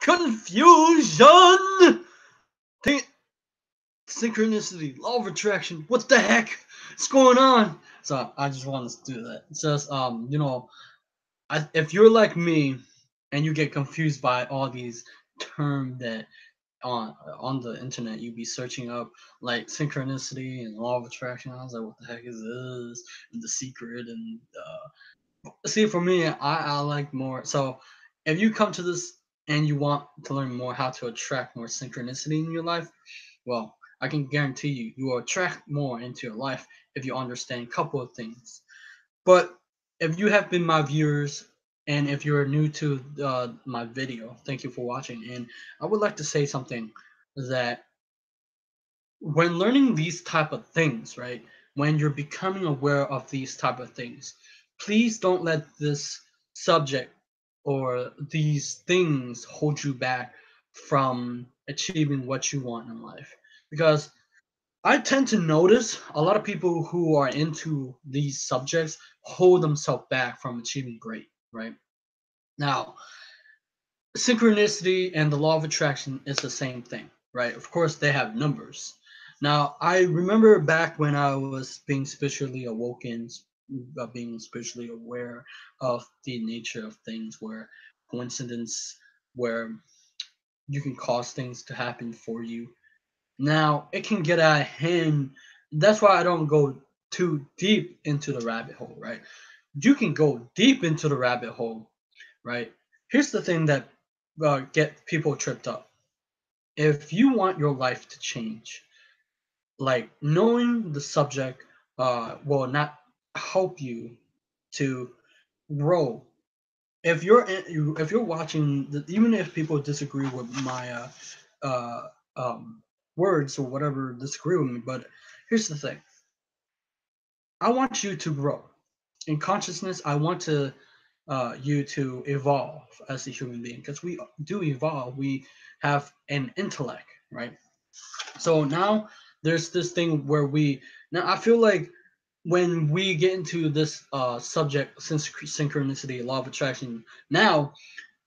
confusion, Think- synchronicity, law of attraction. What the heck is going on? So I just wanted to do that. It's just if you're like me and you get confused by all these terms that on the internet you be searching up like synchronicity and law of attraction, I was like, what the heck is this? And the secret and see, for me, I like more. So, if you come to this and you want to learn more how to attract more synchronicity in your life, well, I can guarantee you, you will attract more into your life if you understand a couple of things. But if you have been my viewers and if you're new to my video, thank you for watching. And I would like to say something that when learning these type of things, right? When you're becoming aware of these type of things, please don't let this subject or these things hold you back from achieving what you want in life. Because I tend to notice a lot of people who are into these subjects hold themselves back from achieving great, right? Now, synchronicity and the law of attraction is the same thing, right? Of course, they have numbers. Now, I remember back when I was being spiritually awoken, being spiritually aware of the nature of things, where coincidence, where you can cause things to happen for you. Now, it can get out of hand. That's why I don't go too deep into the rabbit hole, right? You can go deep into the rabbit hole, right? Here's the thing that get people tripped up. If you want your life to change, like knowing the subject will not help you to grow. If you're watching, even if people disagree with my uh, um, words or whatever, disagree with me, but here's the thing: I want you to grow in consciousness. I want to you to evolve as a human being because we do evolve. We have an intellect, right? So now there's this thing where we now I feel like when we get into this subject synchronicity, law of attraction, now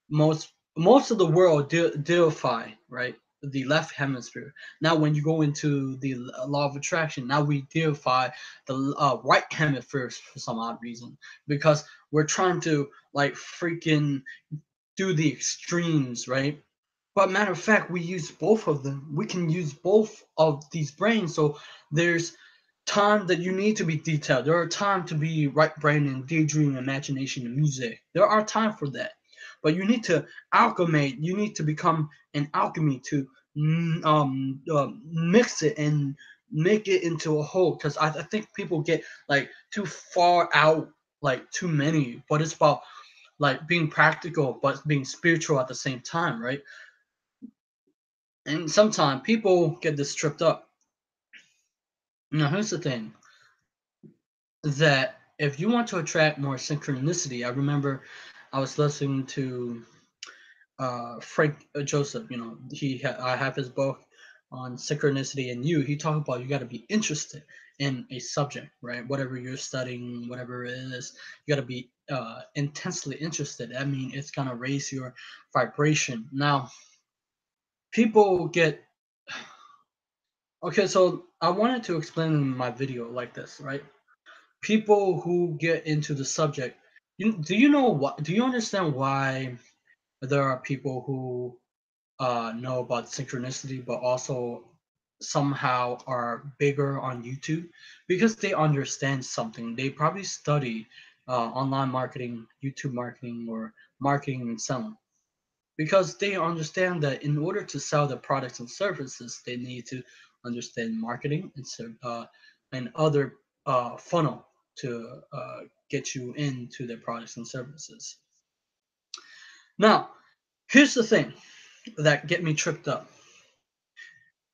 most of the world deify, right, the left hemisphere. Now when you go into the law of attraction, now we deify the right hemisphere for some odd reason, because we're trying to like freaking do the extremes, right? But matter of fact, we use both of them. We can use both of these brains. So there's time that you need to be detailed. There are time to be right brain and daydream, imagination, and music. There are time for that. But you need to alchemate. You need to become an alchemy to mix it and make it into a whole. Because I think people get like too far out, like too many. But it's about like being practical but being spiritual at the same time, right? And sometimes people get this tripped up. Now, here's the thing: that if you want to attract more synchronicity, I remember I was listening to Frank Joseph. You know, I have his book on synchronicity, and he talked about you got to be interested in a subject, right? Whatever you're studying, whatever it is, you got to be intensely interested. I mean, it's gonna raise your vibration. Now, people get okay. So I wanted to explain in my video like this, right? People who get into the subject, do you know what? Do you understand why there are people who know about synchronicity, but also somehow are bigger on YouTube? Because they understand something. They probably study online marketing, YouTube marketing, or marketing and selling. Because they understand that in order to sell their products and services, they need to understand marketing and other funnel to get you into their products and services. Now, here's the thing that get me tripped up.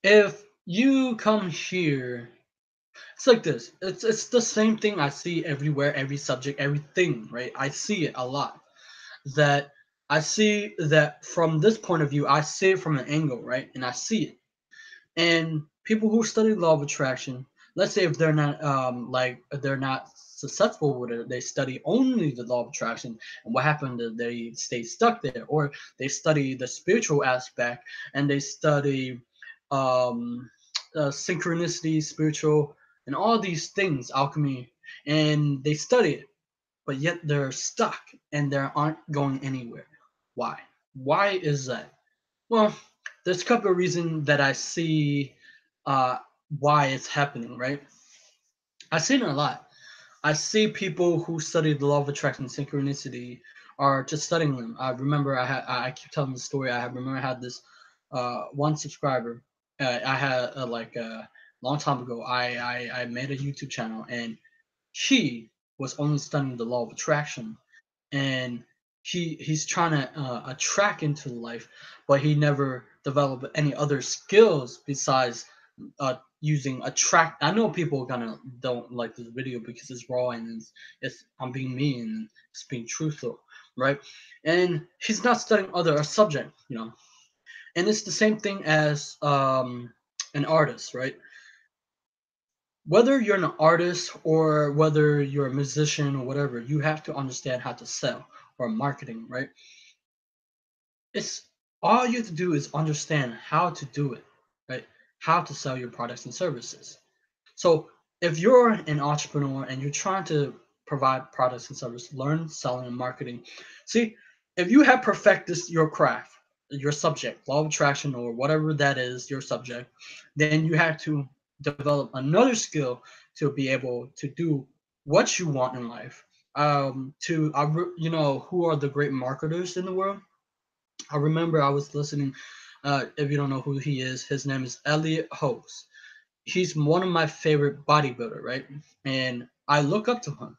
If you come here, it's like this. It's the same thing I see everywhere, every subject, everything, right? I see it a lot. That I see that from this point of view, I see it from an angle, right? And I see it. And people who study law of attraction, let's say if they're not successful with it, they study only the law of attraction, and what happened is they stay stuck there, or they study the spiritual aspect, and they study um, synchronicity, spiritual, and all these things, alchemy, and they study it, but yet they're stuck and they aren't going anywhere. Why? Why is that? Well, there's a couple of reasons that I see uh, why it's happening, right? I've seen it a lot. I see people who study the law of attraction synchronicity are just studying them. I remember I keep telling the story. Remember I had this one subscriber. I had like a long time ago. I made a YouTube channel, and she was only studying the law of attraction, and he's trying to attract into life, but he never developed any other skills besides using attract. I know people gonna don't like this video because it's raw and it's I'm being mean and it's being truthful, right? And he's not studying other subject, and it's the same thing as an artist, right? Whether you're an artist or whether you're a musician or whatever, you have to understand how to sell or marketing, right? It's all you have to do is understand how to do it, right? How to sell your products and services. So if you're an entrepreneur and you're trying to provide products and services, learn selling and marketing. See, if you have perfected your craft, your subject, law of attraction or whatever that is, your subject, then you have to develop another skill to be able to do what you want in life. Who are the great marketers in the world? I remember I was listening. If you don't know who he is, his name is Elliot Hose. He's one of my favorite bodybuilder, right? And I look up to him.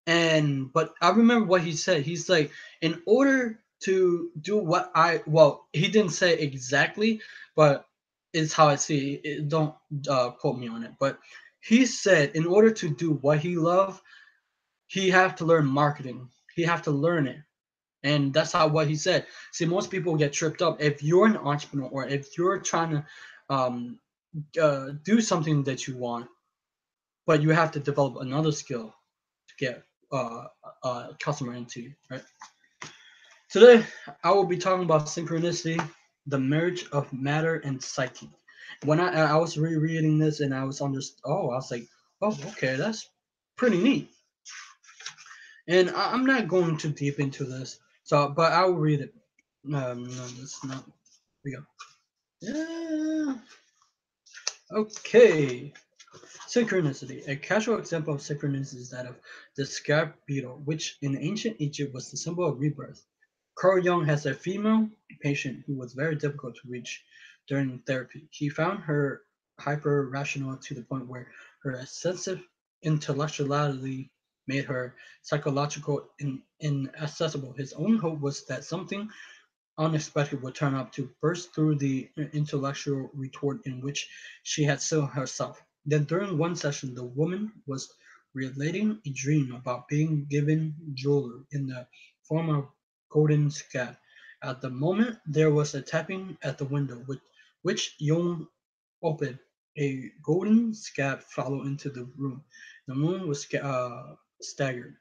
And but I remember what he said. He's like, in order to do what he didn't say exactly, but it's how I see it. Don't quote me on it. But he said, in order to do what he loved, he have to learn marketing. He have to learn it, and that's how what he said. See, most people get tripped up if you're an entrepreneur or if you're trying to um, do something that you want, but you have to develop another skill to get uh, a customer into you, right? Today, I will be talking about synchronicity, the marriage of matter and psyche. When I was rereading this and I was like, oh, okay, that's pretty neat. And I'm not going too deep into this, but I will read it. No, that's not. We go. Yeah. Okay. Synchronicity. A casual example of synchronicity is that of the scarab beetle, which in ancient Egypt was the symbol of rebirth. Carl Jung has a female patient who was very difficult to reach during therapy. He found her hyper rational to the point where her excessive intellectuality made her psychological inaccessible. His only hope was that something unexpected would turn up to burst through the intellectual retort in which she had sealed herself. Then, during one session, the woman was relating a dream about being given jewelry in the form of golden scat. At the moment, there was a tapping at the window, which Yon opened. A golden scab followed into the room. The moon was staggered,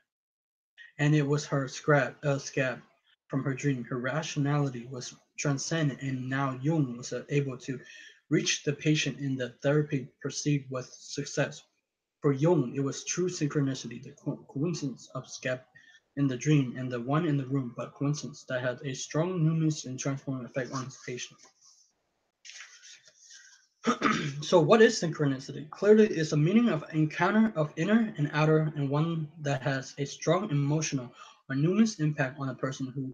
and it was her scab from her dream. Her rationality was transcendent, and now Jung was able to reach the patient in the therapy proceed with success. For Jung, it was true synchronicity, the coincidence of scab in the dream and the one in the room, but coincidence that had a strong numinous and transforming effect on his patient. So, what is synchronicity? Clearly, it's a meaning of encounter of inner and outer, and one that has a strong emotional or numinous impact on a person who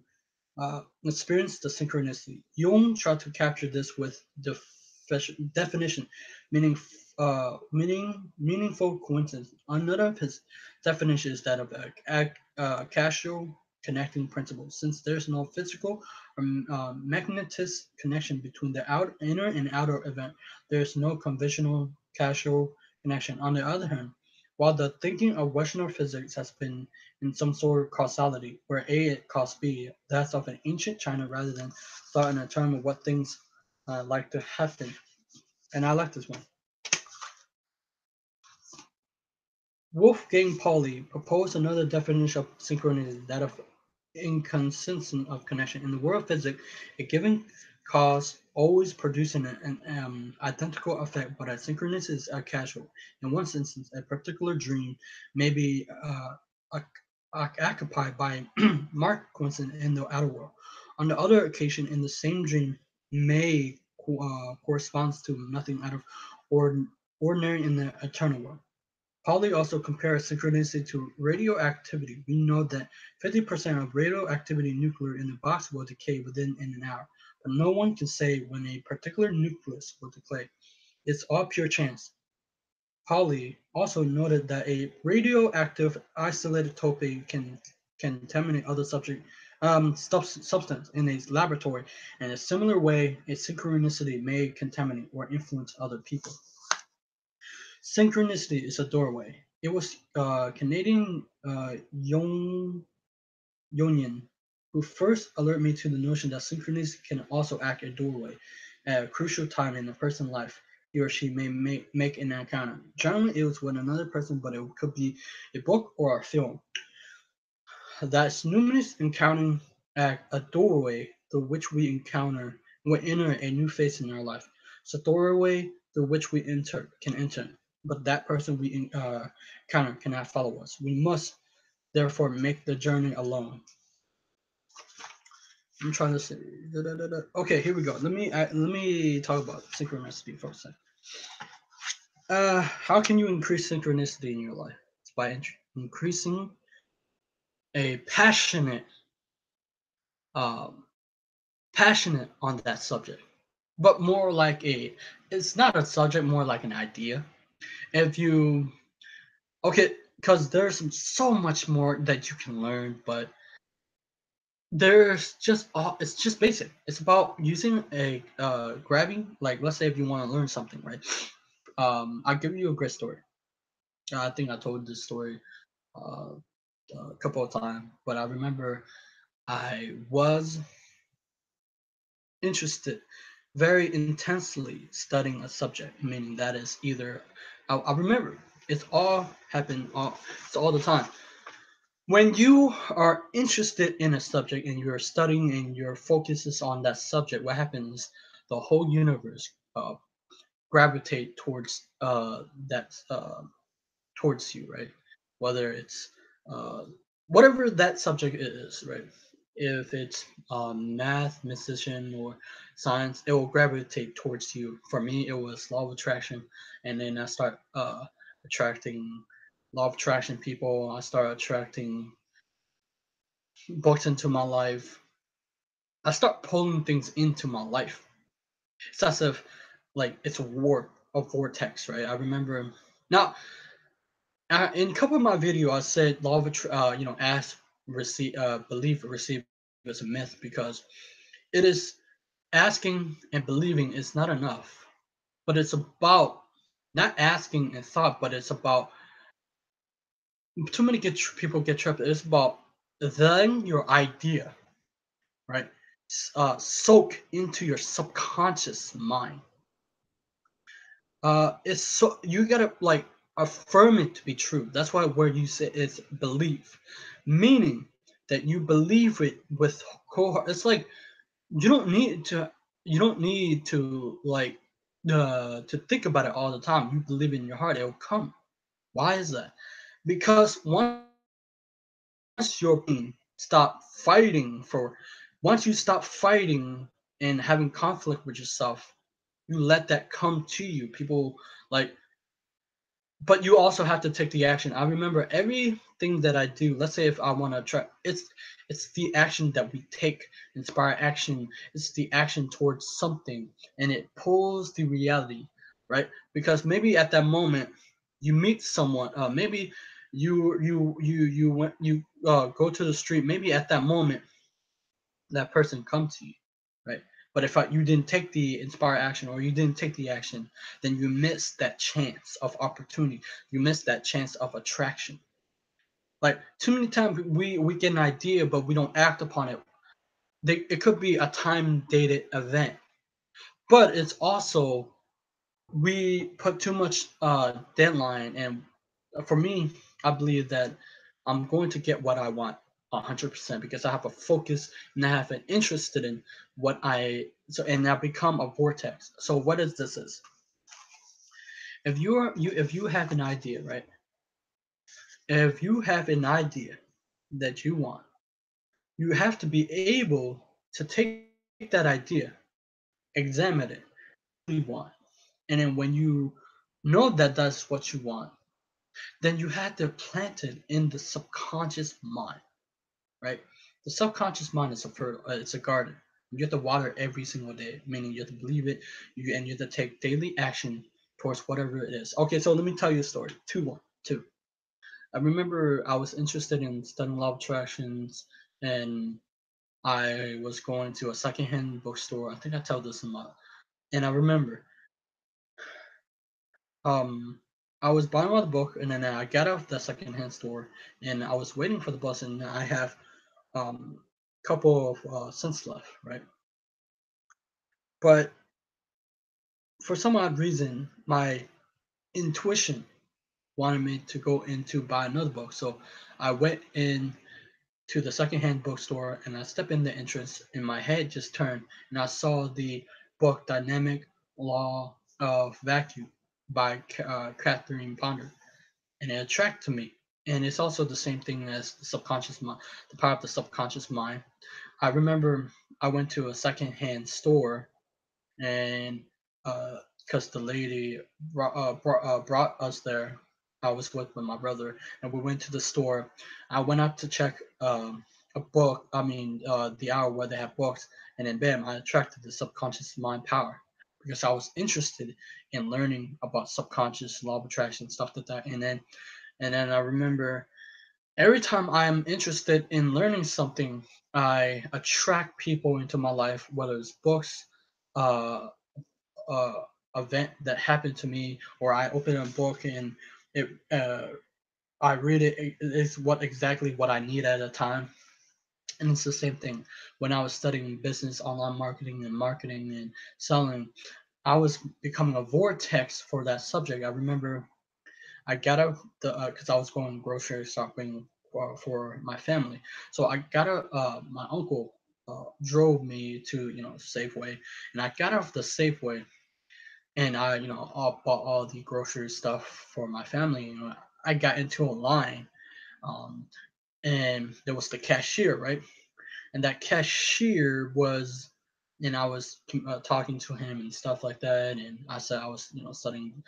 experienced the synchronicity. Jung tried to capture this with definition, meaning meaningful coincidence. Another of his definitions is that of a casual connecting principle. Since there's no physical or magnetic connection between the inner and outer event, there is no conventional causal connection. On the other hand, while the thinking of Western physics has been in some sort of causality, where A causes B, that's of an ancient China rather than thought in a term of what things like to happen. And I like this one. Wolfgang Pauli proposed another definition of synchronicity, that of inconsistent of connection. In the world of physics, a given cause always producing an identical effect, but a synchronicity is a casual. In one instance, a particular dream may be occupied by marked coincidence in the outer world. On the other occasion, in the same dream, may corresponds to nothing out of ordinary in the eternal world. Pauli also compares synchronicity to radioactivity. We know that 50% of radioactivity nuclear in the box will decay within an hour, but no one can say when a particular nucleus will decay. It's all pure chance. Pauli also noted that a radioactive isotope can contaminate other substance in a laboratory. In a similar way, a synchronicity may contaminate or influence other people. Synchronicity is a doorway. It was Canadian Yonian who first alerted me to the notion that synchronicity can also act a doorway at a crucial time in a person's life. He or she may make an encounter. Generally, it was with another person, but it could be a book or a film. That's numerous encountering act a doorway through which we enter a new phase in our life. It's a doorway through which we can enter, but that person we encounter cannot follow us. We must therefore make the journey alone. I'm trying to say. Okay, here we go. Let me talk about synchronicity for a second. How can you increase synchronicity in your life? It's by increasing a um, passionate on that subject, but more like it's not a subject, more like an idea. If you, okay, because there's so much more that you can learn, but it's just basic. It's about using a grabbing, like let's say if you want to learn something, right? I'll give you a great story. I think I told this story uh, a couple of times, but I remember I was interested very intensely studying a subject, meaning that is either I remember it's all the time. When you are interested in a subject and you're studying and your focus is on that subject, what happens? The whole universe gravitate that towards you, right? Whether it's uh, whatever that subject is, right? If it's math, musician, or science, it will gravitate towards you. For me, it was law of attraction, and then I start attracting law of attraction people. I start attracting books into my life. I start pulling things into my life. It's as if like it's a vortex, right? I remember now in a couple of my video, I said law of ask, receive, believe, receive is a myth because it is asking and believing is not enough, but it's about not asking and thought, but it's about too many people get trapped. It's about then your idea, right? Soak into your subconscious mind. It's so you gotta like affirm it to be true. That's why where you say it's belief, meaning that you believe it with cold. It's like you don't need to. You don't need to to think about it all the time. You believe it in your heart, it will come. Why is that? Because once your brain stop fighting for, once you stop fighting and having conflict with yourself, you let that come to you. People like but you also have to take the action. I remember everything that I do. Let's say if I want to try, it's the action that we take. Inspire action. It's the action towards something, and it pulls the reality, right? Because maybe at that moment you meet someone. Maybe you went you go to the street. Maybe at that moment that person come to you, right? But if you didn't take the inspire action or you didn't take the action, then you miss that chance of opportunity. You miss that chance of attraction. Like too many times we get an idea, but we don't act upon it. It could be a time dated event, but it's also we put too much deadline and For me, I believe that I'm going to get what I want 100% because I have a focus and I have an interest in what I so and I become a vortex. So what is this is if you have an idea, right? If you have an idea that you want, you have to be able to take that idea, examine it, really want, and then when you know that that's what you want, then you have to plant it in the subconscious mind, right? The subconscious mind is it's a garden. You have to water every single day, meaning you have to believe it, and you have to take daily action towards whatever it is. Okay, so let me tell you a story. Two. I remember I was interested in studying law of attractions, and I was going to a secondhand bookstore. I think I told this in my, and I remember, um, I was buying the book, and then I got out of the secondhand store, and I was waiting for the bus, and I have couple of cents left, right? But for some odd reason, my intuition wanted me to go in to buy another book. So I went in to the secondhand bookstore and I stepped in the entrance and my head just turned and I saw the book Dynamic Law of Vacuum by Catherine Ponder and it attracted me. And it's also the same thing as the subconscious mind, the power of the subconscious mind. I remember I went to a secondhand store and because the lady brought us there, I was with my brother, and we went to the store. I went out to check a book. I mean, the hour where they have books, and then bam, I attracted the subconscious mind power because I was interested in learning about subconscious law of attraction stuff like that. And then I remember every time I'm interested in learning something, I attract people into my life, whether it's books, uh, uh, event that happened to me, or I open a book and it I read it. It's what exactly what I need at a time. And it's the same thing when I was studying business, online marketing and selling. I was becoming a vortex for that subject. I remember I got out the because I was going grocery shopping for my family. So I got a my uncle drove me to Safeway, and I got off the Safeway and I, all bought all the grocery stuff for my family. I got into a line, um, and there was the cashier, right? And that cashier was, and I was talking to him and stuff like that. And I said I was, studying,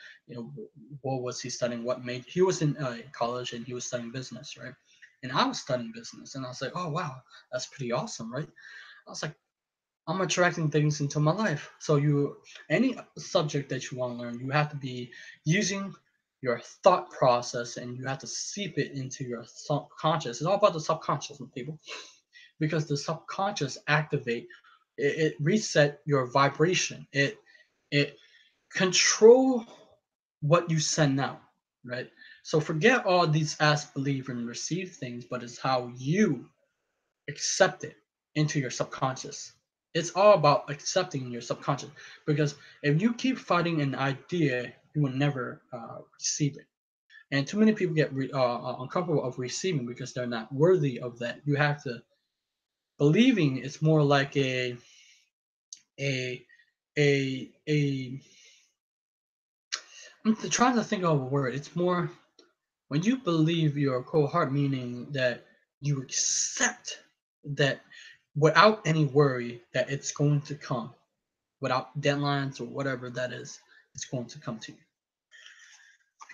what was he studying? What made he was in college and he was studying business, right? And I was studying business, and I was like, oh wow, that's pretty awesome, right? I was like, I'm attracting things into my life. So any subject that you want to learn, you have to be using your thought process and you have to seep it into your subconscious. It's all about the subconscious, people, because the subconscious it reset your vibration. It control what you send out, right? So forget all these ask, believe, and receive things, but it's how you accept it into your subconscious. It's all about accepting your subconscious because if you keep fighting an idea, you will never receive it. And too many people get uncomfortable of receiving because they're not worthy of that. You have to believing. It's more like a a. I'm trying to think of a word. It's more when you believe your cold heart, meaning that you accept that without any worry that it's going to come, without deadlines or whatever that is, it's going to come to you.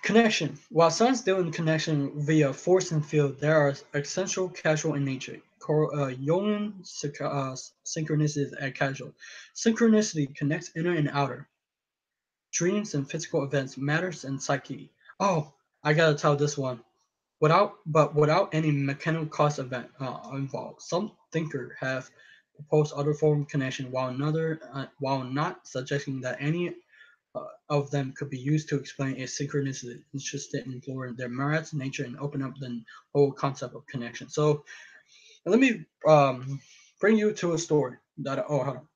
Connection. While science deal in connection via force and field, they are essential casual in nature. Jungian synchronicity is casual. Synchronicity connects inner and outer. Dreams and physical events, matters and psyche. Oh, I gotta tell this one. Without any mechanical cause event involved. Some thinkers have proposed other form of connection, while not suggesting that any of them could be used to explain a synchronicity interested in exploring their merits, nature, and open up the whole concept of connection. So let me bring you to a story that hold on.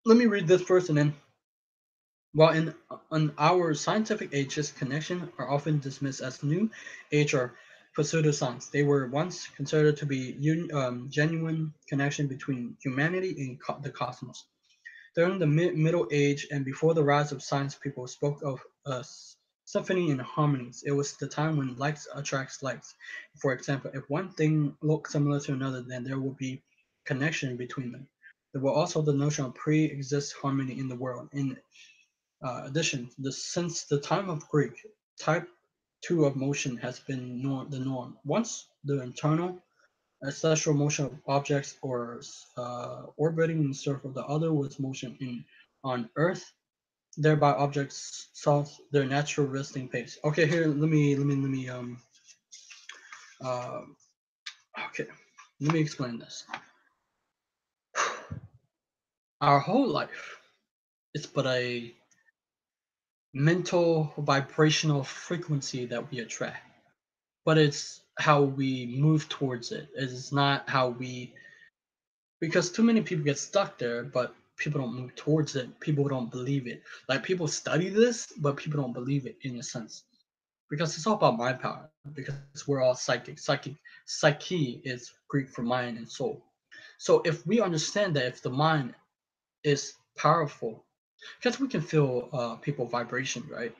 Let me read this first, and then While in our scientific ages, connections are often dismissed as new age or pseudoscience. They were once considered to be genuine connection between humanity and the cosmos. During the Middle Age and before the rise of science, people spoke of symphony and harmonies. It was the time when likes attracts likes. For example, if one thing looks similar to another, then there will be connection between them. There were also the notion of pre-exist harmony in the world. In addition, since the time of Greek, type 2 of motion has been the norm. Once the internal celestial motion of objects or orbiting in a circle, the other was motion on Earth, thereby objects sought their natural resting pace. Okay, here let me uh, okay, let me explain this. Our whole life is but a mental vibrational frequency that we attract, but it's how we move towards it. It's not how we, because too many people get stuck there, but people don't move towards it. People don't believe it. Like people study this, but people don't believe it in a sense, because it's all about mind power. Because we're all psychic. Psyche is Greek for mind and soul. So if we understand that if the mind is powerful, because we can feel people vibration, right?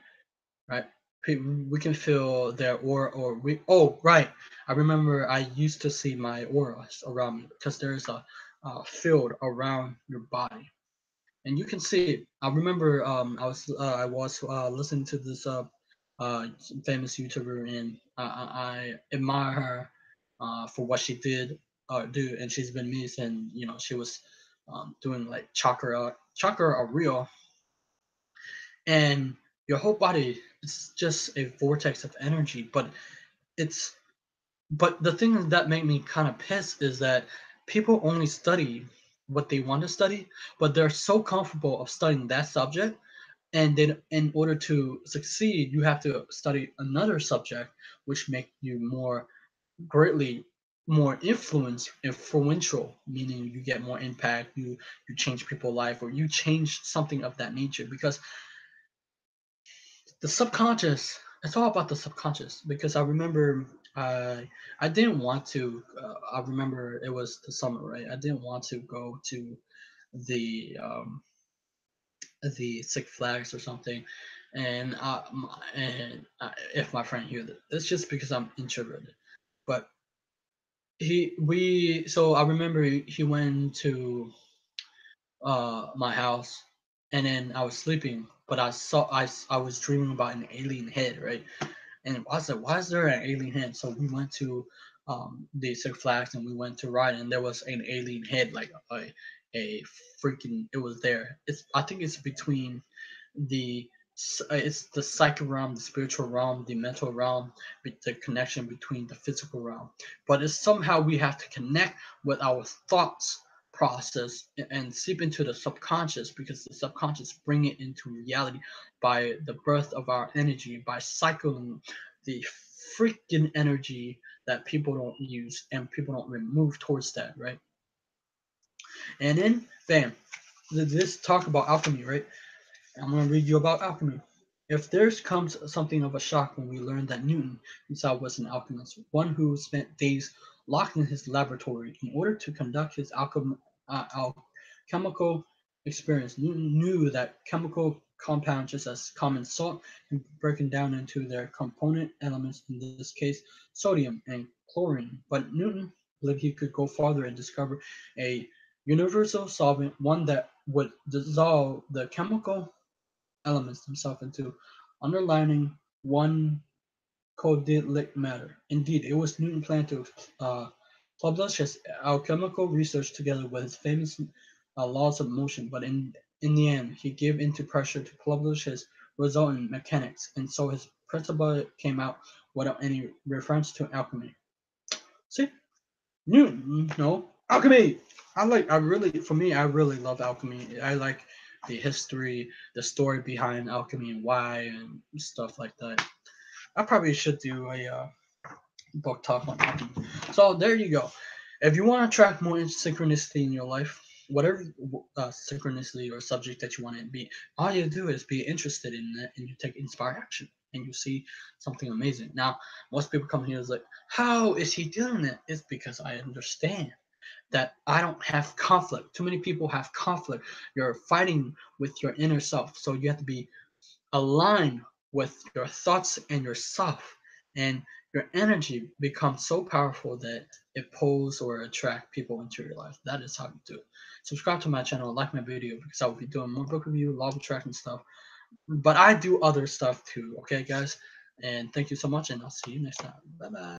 Right. We can feel their aura, or we. Oh, right. I remember I used to see my auras around me because there's a field around your body, and you can see it. I remember I was listening to this uh, famous YouTuber, and I admire her for what she did do, and she's been me since she was doing like chakra are real, and your whole body is just a vortex of energy. It's but the thing that made me kind of pissed is that people only study what they want to study, but they're so comfortable of studying that subject, and then in order to succeed you have to study another subject which make you more greatly more influential, meaning you get more impact, you change people's life, or you change something of that nature. Because the subconscious, it's all about the subconscious. Because I remember I didn't want to I remember it was the summer, right? I didn't want to go to the the Six Flags or something, and if my friend hear that, it's just because I'm introverted. But he we so I remember he went to my house, and then I was sleeping, but I was dreaming about an alien head, right? And I was like, why is there an alien head? So we went to the Six Flags, and we went to ride, and there was an alien head, like a freaking, it was there. I think it's between the it's the psychic realm, the spiritual realm, the mental realm, the connection between the physical realm. But it's somehow we have to connect with our thoughts process and seep into the subconscious, because the subconscious bring it into reality by the birth of our energy, by cycling the freaking energy that people don't use and people don't move towards that, right? And then bam, this talk about alchemy, right? I'm going to read you about alchemy. If there comes something of a shock when we learn that Newton himself was an alchemist, one who spent days locked in his laboratory in order to conduct his alchemical experience. Newton knew that chemical compounds, just as common salt, can be broken down into their component elements, in this case, sodium and chlorine. But Newton believed he could go farther and discover a universal solvent, one that would dissolve the chemical elements themselves into underlining one codelic matter. Indeed, it was Newton's plan to uh, publish his alchemical research together with his famous laws of motion, but in the end, he gave in to pressure to publish his result in mechanics, and so his principle came out without any reference to alchemy. See, Newton, no alchemy. For me, I really love alchemy. I like the history, the story behind alchemy and why and stuff like that. I probably should do a book talk on alchemy. So there you go. If you want to attract more synchronicity in your life, whatever synchronicity or subject that you want to be, all you do is be interested in it, and you take inspire action, and you see something amazing. Now, most people come here is like, how is he doing it? It's because I understand that I don't have conflict. Too many people have conflict. You're fighting with your inner self, so you have to be aligned with your thoughts and yourself, and your energy becomes so powerful that it pulls or attract people into your life. That is how you do it. Subscribe to my channel, like my video, because I will be doing more book review, law of attraction stuff. But I do other stuff too. Okay, guys, and thank you so much, and I'll see you next time. Bye bye.